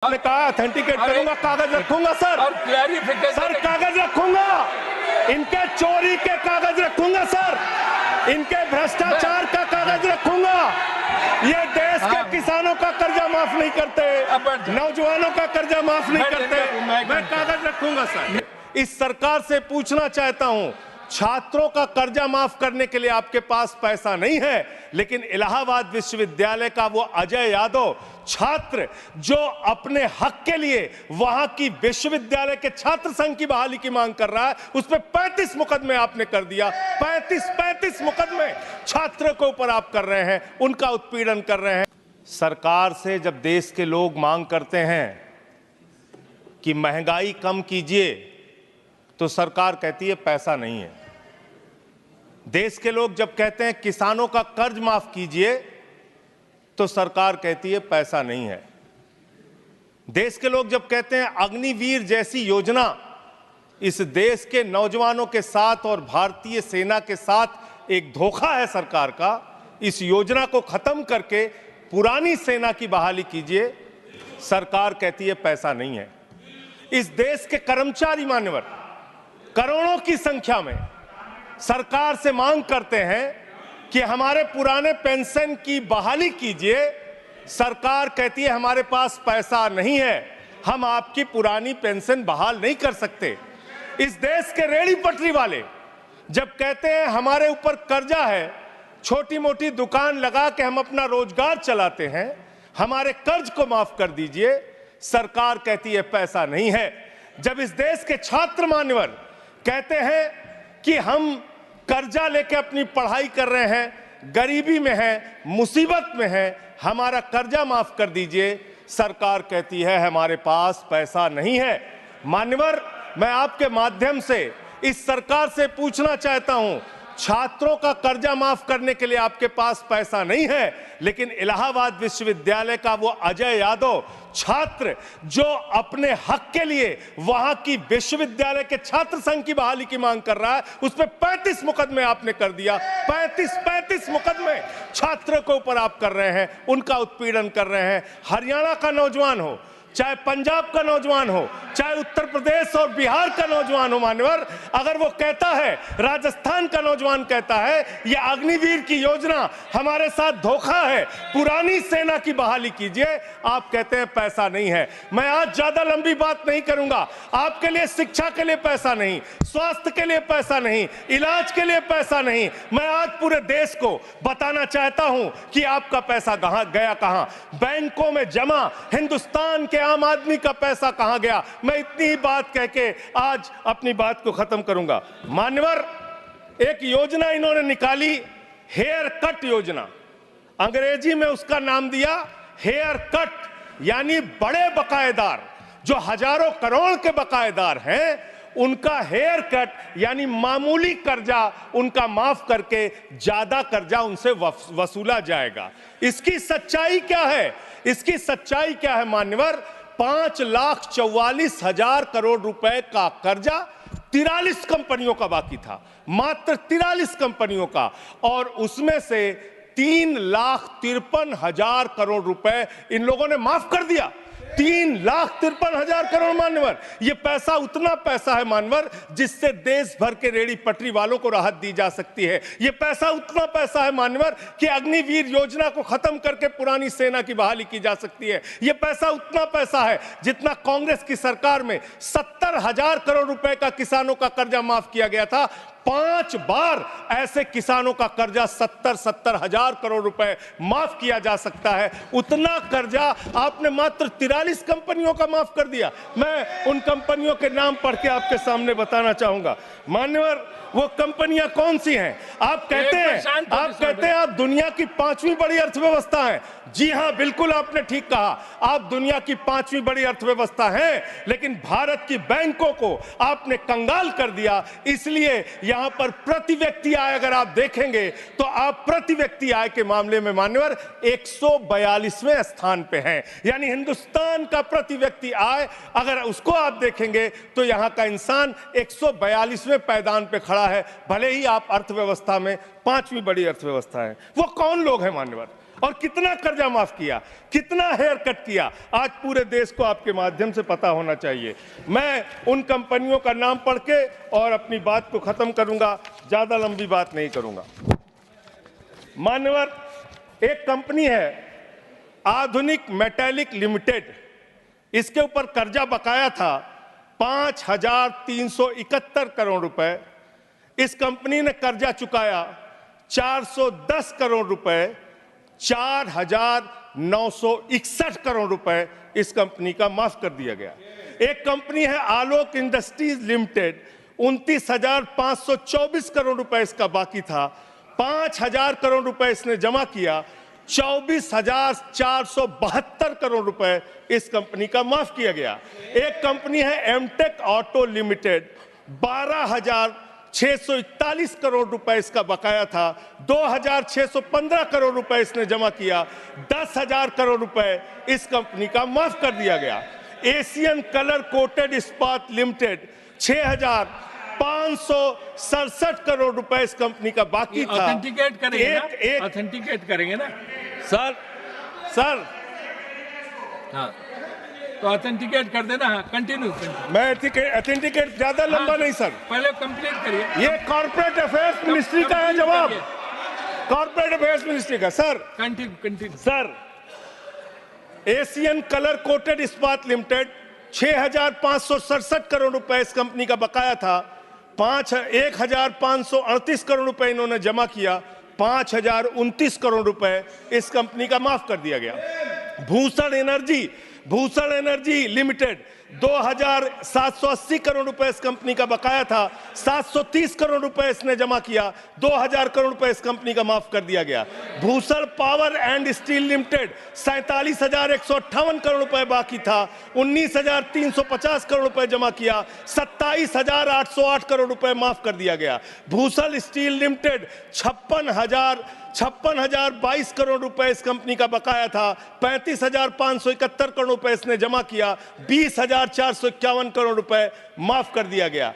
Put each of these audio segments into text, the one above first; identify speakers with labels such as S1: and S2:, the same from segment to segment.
S1: आपने कहा ऑथेंटिकेट करूंगा, कागज रखूंगा सर,
S2: और क्लैरिफिकेशन
S1: सर कागज रखूंगा, इनके चोरी के कागज रखूंगा सर, इनके भ्रष्टाचार का कागज रखूंगा। ये देश के किसानों का कर्जा माफ नहीं करते, नौजवानों का कर्जा माफ नहीं करते, मैं कागज रखूंगा सर। इस सरकार से पूछना चाहता हूं, छात्रों का कर्जा माफ करने के लिए आपके पास पैसा नहीं है, लेकिन इलाहाबाद विश्वविद्यालय का वो अजय यादव छात्र जो अपने हक के लिए वहां की विश्वविद्यालय के छात्र संघ की बहाली की मांग कर रहा है, उस पर 35 मुकदमे आपने कर दिया। 35 मुकदमे छात्रों के ऊपर आप कर रहे हैं, उनका उत्पीड़न कर रहे हैं। सरकार से जब देश के लोग मांग करते हैं कि महंगाई कम कीजिए, तो सरकार कहती है पैसा नहीं है। देश के लोग जब कहते हैं किसानों का कर्ज माफ कीजिए, तो सरकार कहती है पैसा नहीं है। देश के लोग जब कहते हैं अग्निवीर जैसी योजना इस देश के नौजवानों के साथ और भारतीय सेना के साथ एक धोखा है सरकार का, इस योजना को खत्म करके पुरानी सेना की बहाली कीजिए, सरकार कहती है पैसा नहीं है। इस देश के कर्मचारी मान्यवर करोड़ों की संख्या में सरकार से मांग करते हैं कि हमारे पुराने पेंशन की बहाली कीजिए, सरकार कहती है हमारे पास पैसा नहीं है, हम आपकी पुरानी पेंशन बहाल नहीं कर सकते। इस देश के रेहड़ी पटरी वाले जब कहते हैं हमारे ऊपर कर्जा है, छोटी मोटी दुकान लगा के हम अपना रोजगार चलाते हैं, हमारे कर्ज को माफ कर दीजिए, सरकार कहती है पैसा नहीं है। जब इस देश के छात्र मान्यवर कहते हैं कि हम कर्जा लेके अपनी पढ़ाई कर रहे हैं, गरीबी में हैं, मुसीबत में हैं, हमारा कर्जा माफ कर दीजिए, सरकार कहती है हमारे पास पैसा नहीं है। मान्यवर, मैं आपके माध्यम से इस सरकार से पूछना चाहता हूं, छात्रों का कर्जा माफ करने के लिए आपके पास पैसा नहीं है, लेकिन इलाहाबाद विश्वविद्यालय का वो अजय यादव छात्र जो अपने हक के लिए वहां की विश्वविद्यालय के छात्र संघ की बहाली की मांग कर रहा है, उस पर 35 मुकदमे आपने कर दिया। 35 मुकदमे छात्रों के ऊपर आप कर रहे हैं, उनका उत्पीड़न कर रहे हैं। हरियाणा का नौजवान हो, चाहे पंजाब का नौजवान हो, चाहे उत्तर प्रदेश और बिहार का नौजवान हो मान्यवर, अगर वो कहता है, राजस्थान का नौजवान कहता है ये अग्निवीर की योजना हमारे साथ धोखा है, पुरानी सेना की बहाली कीजिए, आप कहते हैं पैसा नहीं है। मैं आज ज्यादा लंबी बात नहीं करूंगा। आपके लिए शिक्षा के लिए पैसा नहीं, स्वास्थ्य के लिए पैसा नहीं, इलाज के लिए पैसा नहीं, मैं आज पूरे देश को बताना चाहता हूं कि आपका पैसा कहां गया, कहां बैंकों में जमा हिंदुस्तान के आम आदमी का पैसा कहां गया। मैं इतनी ही बात कह के आज अपनी बात को खत्म करूंगा। मान्यवर, एक योजना इन्होंने निकाली, हेयर कट योजना, अंग्रेजी में उसका नाम दिया हेयर कट, यानी बड़े बकायेदार जो हजारों करोड़ के बकायेदार हैं, उनका हेयर कट यानी मामूली कर्जा उनका माफ करके ज्यादा कर्जा उनसे वसूला जाएगा। इसकी सच्चाई क्या है? इसकी सच्चाई क्या है मान्यवर? 5,44,000 करोड़ रुपए का कर्जा 43 कंपनियों का बाकी था, मात्र 43 कंपनियों का, और उसमें से 3,53,000 करोड़ रुपए इन लोगों ने माफ कर दिया। 3,53,000 करोड़ मान्यवर, ये पैसा उतना पैसा है मान्यवर जिससे देश भर के रेहड़ी पटरी वालों को राहत दी जा सकती है। ये पैसा उतना पैसा है मान्यवर कि अग्निवीर योजना को खत्म करके पुरानी सेना की बहाली की जा सकती है। ये पैसा उतना पैसा है जितना कांग्रेस की सरकार में 70,000 करोड़ रुपए का किसानों का कर्जा माफ किया गया था। 5 बार ऐसे किसानों का कर्जा 70,000 करोड़ रुपए माफ किया जा सकता है। उतना कर्जा आपने मात्र 43 कंपनियों का माफ कर दिया। मैं उन कंपनियों के नाम पढ़ के आपके सामने बताना चाहूंगा। मान्यवर, वो कंपनियां कौन सी हैं? आप कहते हैं आप दुनिया की 5वीं बड़ी अर्थव्यवस्था हैं। जी हां, बिल्कुल आपने ठीक कहा, आप दुनिया की 5वीं बड़ी अर्थव्यवस्था हैं, लेकिन भारत की बैंकों को आपने कंगाल कर दिया। इसलिए यहां पर प्रति व्यक्ति आय अगर आप देखेंगे तो आप प्रति व्यक्ति आय के मामले में मान्यवर 142वें स्थान पे हैं। यानी हिंदुस्तान का प्रति व्यक्ति आय अगर उसको आप देखेंगे तो यहां का इंसान 142वें पायदान पे खड़ा है, भले ही आप अर्थव्यवस्था में 5वीं बड़ी अर्थव्यवस्था है। वो कौन लोग हैं मान्यवर? और कितना कर्जा माफ किया, कितना हेयर कट किया, आज पूरे देश को आपके माध्यम से पता होना चाहिए। मैं उन कंपनियों का नाम पढ़ के और अपनी बात को खत्म करूंगा, ज्यादा लंबी बात नहीं करूंगा। मान्यवर, एक कंपनी है आधुनिक मेटालिक लिमिटेड, इसके ऊपर कर्जा बकाया था 5,371 करोड़ रुपए। इस कंपनी ने कर्जा चुकाया 410 करोड़ रुपए, 4,961 करोड़ रुपए इस कंपनी का माफ कर दिया गया। एक कंपनी है आलोक इंडस्ट्रीज लिमिटेड, 29,524 करोड़ रुपए इसका बाकी था, 5,000 करोड़ रुपए इसने जमा किया, 24,472 करोड़ रुपए इस कंपनी का माफ किया गया। एक कंपनी है एमटेक ऑटो लिमिटेड, 12,641 करोड़ रुपए इसका बकाया था, 2,615 करोड़ रुपए इसने जमा किया, 10,000 करोड़ रुपए इस कंपनी का माफ कर दिया गया। एशियन कलर कोटेड इस्पात लिमिटेड, 6,567 करोड़ रुपए इस कंपनी का बाकी था।
S2: ऑथेंटिकेट करेंगे ऑथेंटिकेट करेंगे ना
S1: सर।
S2: हाँ, तो ऑथेंटिकेट कर देना। हाँ, कंटिन्यू।
S1: मैं ऑथेंटिकेट ज्यादा लंबा नहीं सर,
S2: पहले कंप्लीट करिए।
S1: ये कॉर्पोरेट अफेयर्स मिनिस्ट्री का है जवाब, कॉर्पोरेट अफेयर्स मिनिस्ट्री का। Sir
S2: continue.
S1: Sir, Asian colour coated इस्पात लिमिटेड, 6,567 करोड़ रुपए इस कंपनी का बकाया था, 1,538 करोड़ रुपए इन्होंने जमा किया, 5,029 करोड़ रुपए इस कंपनी का माफ कर दिया गया। भूषण एनर्जी लिमिटेड, 2,780 करोड़ रुपए इस कंपनी का बकाया था, 730 करोड़ रुपए इसने जमा किया, 2,000 करोड़ रुपए इस कंपनी का माफ कर दिया गया। Bhushan power and steel limited, 47,158 crore रुपए बाकी था, 19,350 करोड़ रुपए जमा किया, 27,808 करोड़ रुपए माफ कर दिया गया। भूषण स्टील लिमिटेड, 56,022 करोड़ रुपए इस कंपनी का बकाया था, 35,571 करोड़ रुपए इसने जमा किया, 20,451 करोड़ रुपए माफ कर दिया गया।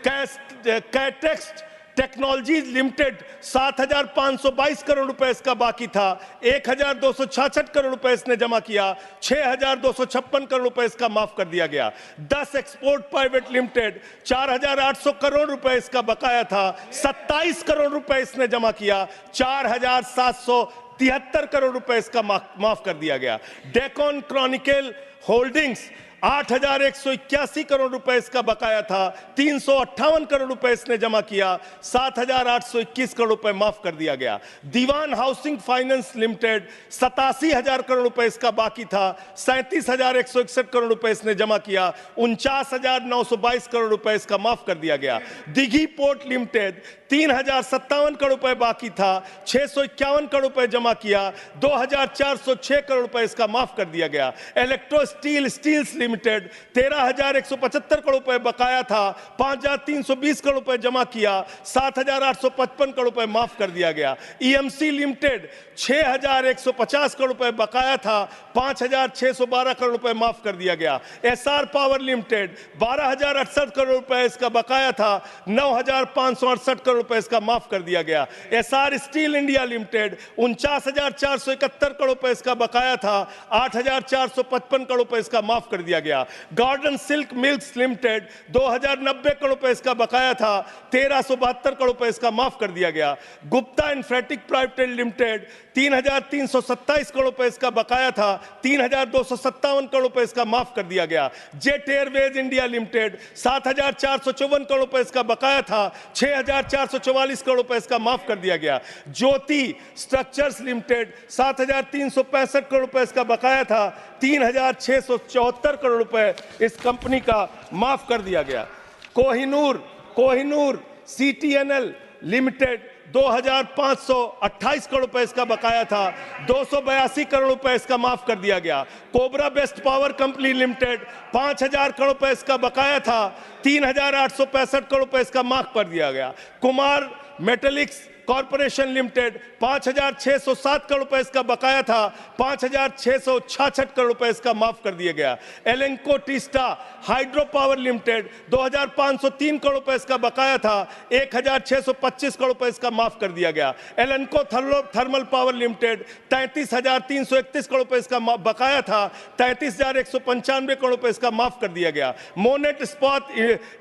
S1: कैटेक्स टेक्नोलॉजीज लिमिटेड, 7,522 करोड़ रुपए इसका बाकी था, 1,266 करोड़ रुपए इसने जमा किया, 6,256 करोड़ रुपए इसका माफ कर दिया गया। 10 एक्सपोर्ट प्राइवेट लिमिटेड, 4,800 करोड़ रुपए इसका बकाया था, 27 करोड़ रुपए इसने जमा किया, 4,773 करोड़ रुपए इसका माफ कर दिया गया। डेकन क्रॉनिकल होल्डिंग्स, 8,181 करोड़ रुपए इसका बकाया था, 358 करोड़ रुपए इसने जमा किया, 7,821 करोड़ रुपए माफ कर दिया गया। दीवान हाउसिंग फाइनेंस लिमिटेड, 87,000 करोड़ रुपए इसका बाकी था, 37,161 करोड़ रुपए इसने जमा किया, 49,922 करोड़ रुपए इसका माफ कर दिया गया। दिघी पोर्ट लिमिटेड, 3,057 करोड़ रुपए बाकी था, 651 करोड़ रुपए जमा किया, 2,406 करोड़ रुपए इसका माफ कर दिया गया। इलेक्ट्रो स्टील्स लिमिटेड, 13,175 करोड़ रुपए बकाया था, 5,320 करोड़ रुपए जमा किया, 7,855 करोड़ रुपए माफ कर दिया गया। ईएमसी लिमिटेड, 6,150 करोड़ रुपए बकाया था, 5,612 करोड़ रुपए माफ कर दिया गया। एसआर पावर लिमिटेड, 12,068 करोड़ रुपए इसका बकाया था, 9,568 करोड़ रुपए इसका माफ कर दिया गया। SR steel India limited, 49,471 crore रुपए इसका बकाया था, 8,455 करोड़ रुपए इसका माफ कर दिया गया। Garden silk mills limited, 2,090 crore रुपए इसका बकाया था, 1,372 करोड़ रुपए इसका माफ कर दिया गया। Gupta Infratech private limited, 3,327 crore रुपए इसका बकाया था, 3,257 करोड़ रुपए इसका माफ कर दिया गया। Jet Airways India limited, 7,454 crore रुपए इसका बकाया था, 6,444 करोड़ रुपए इसका माफ कर दिया गया। ज्योति स्ट्रक्चर्स लिमिटेड, 7,365 करोड़ रुपए इसका बकाया था, 3,674 करोड़ रुपए इस कंपनी का माफ कर दिया गया। कोहिनूर सीटीएनएल लिमिटेड, 2,528 करोड़ रुपए इसका बकाया था, 282 करोड़ रुपए इसका माफ कर दिया गया। Cobra best power company limited, 5,000 crore रुपए इसका बकाया था, 3,865 करोड़ रुपए इसका माफ कर दिया गया। कुमार मेटलिक्स कॉर्पोरेशन लिमिटेड 5,607 करोड़ रुपए इसका बकाया था, 5,666 करोड़ रुपए इसका माफ कर दिया गया। Lanco Teesta hydro power limited 2,503 crore रुपए इसका बकाया था, 1,625 करोड़ रुपए इसका माफ कर दिया गया। एलेंको थर्मल पावर लिमिटेड 33,331 करोड़ रुपए इसका बकाया था, 33,195 करोड़ रुपए इसका माफ कर दिया गया। मोनेट इस्पात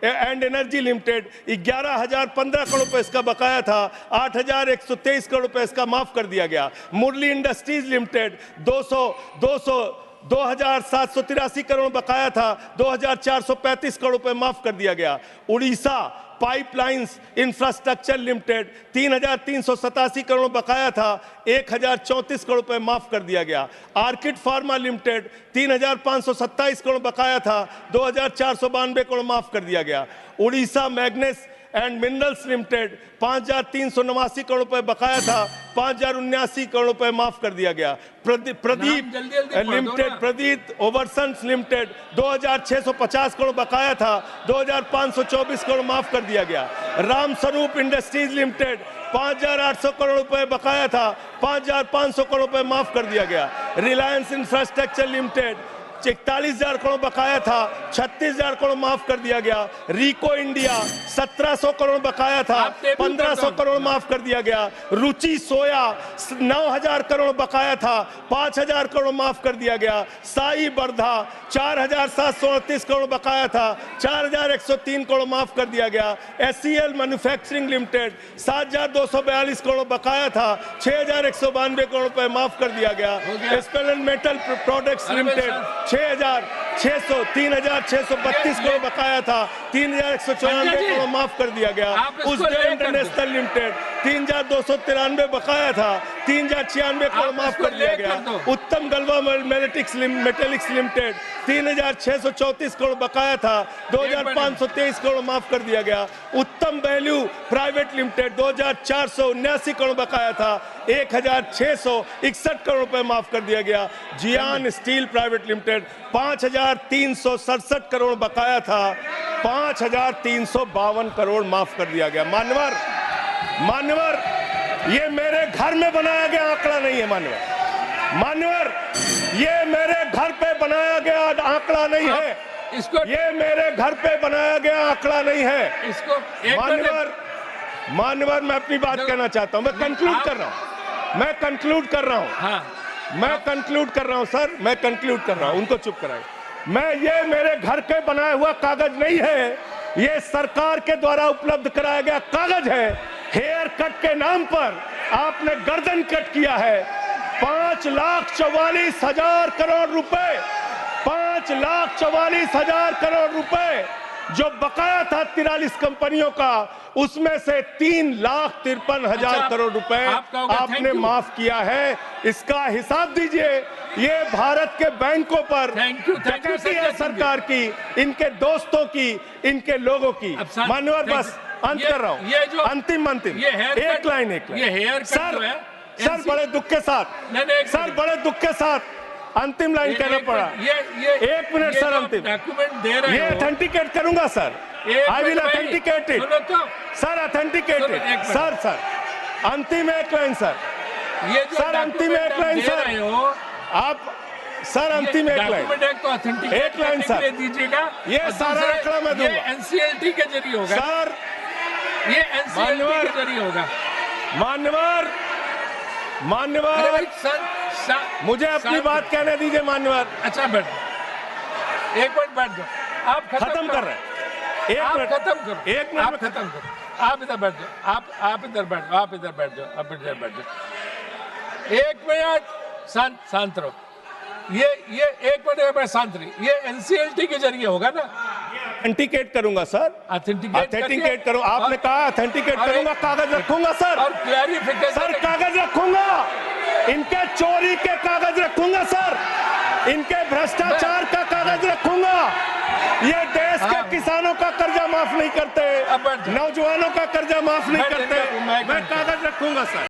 S1: एंड एनर्जी लिमिटेड 11,015 करोड़ रुपए इसका बकाया था, 8,123 करोड़ रुपए इसका माफ कर दिया गया। मुरली इंडस्ट्रीज लिमिटेड 2,783 करोड़ बकाया था, 2,435 करोड़ रुपए माफ कर दिया गया। Orissa pipelines infrastructure limited 3,387 crore बकाया था, 1,034 करोड़ रुपए माफ कर दिया गया। आर्किड फार्मा लिमिटेड 3,527 करोड़ बकाया था, 2,492 करोड़ माफ कर दिया गया। Orissa मैग्नेस and minerals limited 5,389 crore रुपए बकाया था, 5,079 करोड़ रुपए माफ कर दिया गया। प्रदीप लिमिटेड, प्रदीप ओवरसन्स लिमिटेड 2,650 करोड़ बकाया था, 2,524 करोड़ माफ कर दिया गया। राम स्वरूप इंडस्ट्रीज लिमिटेड 5,800 करोड़ रुपए बकाया था, 5,500 करोड़ रुपए माफ कर दिया गया। रिलायंस इंफ्रास्ट्रक्चर लिमिटेड 41,000 करोड़ बकाया था, 36,000 करोड़ माफ कर दिया गया। रिको इंडिया 1,700 करोड़ बकाया था, 1,500 करोड़ माफ कर दिया गया। रुचि सोया 9,000 करोड़ बकाया था, 5,000 करोड़ माफ कर दिया गया। साई बर्धा 4,738 करोड़ बकाया था, 4,103 करोड़ माफ कर दिया गया। SCL मैन्युफैक्चरिंग लिमिटेड 7,242 करोड़ बकाया था, 6,192 करोड़ रुपए माफ कर दिया गया। स्पेलन मेटल प्रोडक्ट्स लिमिटेड 3,632 करोड़ बकाया था, 3,194 करोड़ माफ कर दिया गया। उज्जैन इंटरनेशनल लिमिटेड 3,293 बकाया था, 3,096 करोड़ माफ कर दिया गया। उत्तम गलवा मेटेलिक्स लिमिटेड 3,634 करोड़ बकाया था, 2,523 करोड़ माफ कर दिया गया। उत्तम वैल्यू प्राइवेट लिमिटेड 2,479 करोड़ बकाया था, 1,661 करोड़ रुपए माफ कर दिया गया। जियान स्टील प्राइवेट लिमिटेड 5,367 करोड़ बकाया था, 5,352 करोड़ माफ कर दिया गया। मान्यवर ये मेरे घर में बनाया गया आंकड़ा नहीं है। मान्यवर ये मेरे घर पे बनाया गया आंकड़ा नहीं है। ये मेरे घर पे बनाया गया आंकड़ा नहीं है। मान्यवर मैं अपनी बात कहना चाहता हूं। मैं कंक्लूड कर रहा हूं सर, मैं कंक्लूड कर रहा हूं। उनको चुप कराए। ये मेरे घर के बनाया हुआ कागज नहीं है, ये सरकार के द्वारा उपलब्ध कराया गया कागज है। हेयर कट के नाम पर आपने गर्दन कट किया है। 5,44,000 करोड़ रुपए, 5,44,000 करोड़ रुपए जो बकाया था 43 कंपनियों का, उसमें से 3,53,000 करोड़ रुपए आपने माफ किया है। इसका हिसाब दीजिए। ये भारत के बैंकों पर डकैती है सरकार की, इनके दोस्तों की, इनके लोगों की। मान्यवर बस अंत कर रहा हूँ, अंतिम एक लाइन सर बड़े दुख के साथ अंतिम लाइन कहना पड़ा। एक मिनट सर, अंतिम
S2: डॉक्यूमेंट दे रहे
S1: ये ऑथेंटिकेट करूंगा sir. I will authenticate it sir, authenticate it sir. अंतिम एक लाइन सर, सर अंतिम एक लाइन सर, आप सर अंतिम एक लाइन सर दीजिएगा। ये सारा आंकड़ा मैं दूंगा,
S2: एनसीएलटी के जरिए होगा
S1: सर।
S2: ये एनसीएलटी के जरिए होगा।
S1: मान्यवर मुझे अपनी बात कहने दीजिए। मान्यवर
S2: अच्छा बैठ, एक मिनट बैठ जाओ। आप
S1: खत्म कर रहे हैं। एक मिनट
S2: खत्म करो,
S1: एक मिनट
S2: आप खत्म करो। आप इधर बैठ जाओ, आप इधर बैठ जाओ, आप इधर बैठ जाओ, आप इधर बैठ जाओ। एक मिनट शांत रहो। ये एक मिनट शांत रही। ये एनसीएलटी के जरिए होगा ना?
S1: ऑथेंटिकेट करूंगा सर, ऑथेंटिकेट करूं। आपने कहा ऑथेंटिकेट करूंगा, कागज रखूंगा सर,
S2: और क्लैरिफिकेशन
S1: सर कागज रखूंगा। इनके चोरी के कागज रखूंगा सर, इनके भ्रष्टाचार का कागज रखूंगा। ये देश के किसानों का कर्जा माफ नहीं करते, नौजवानों का कर्जा माफ नहीं करते। मैं कागज रखूंगा सर।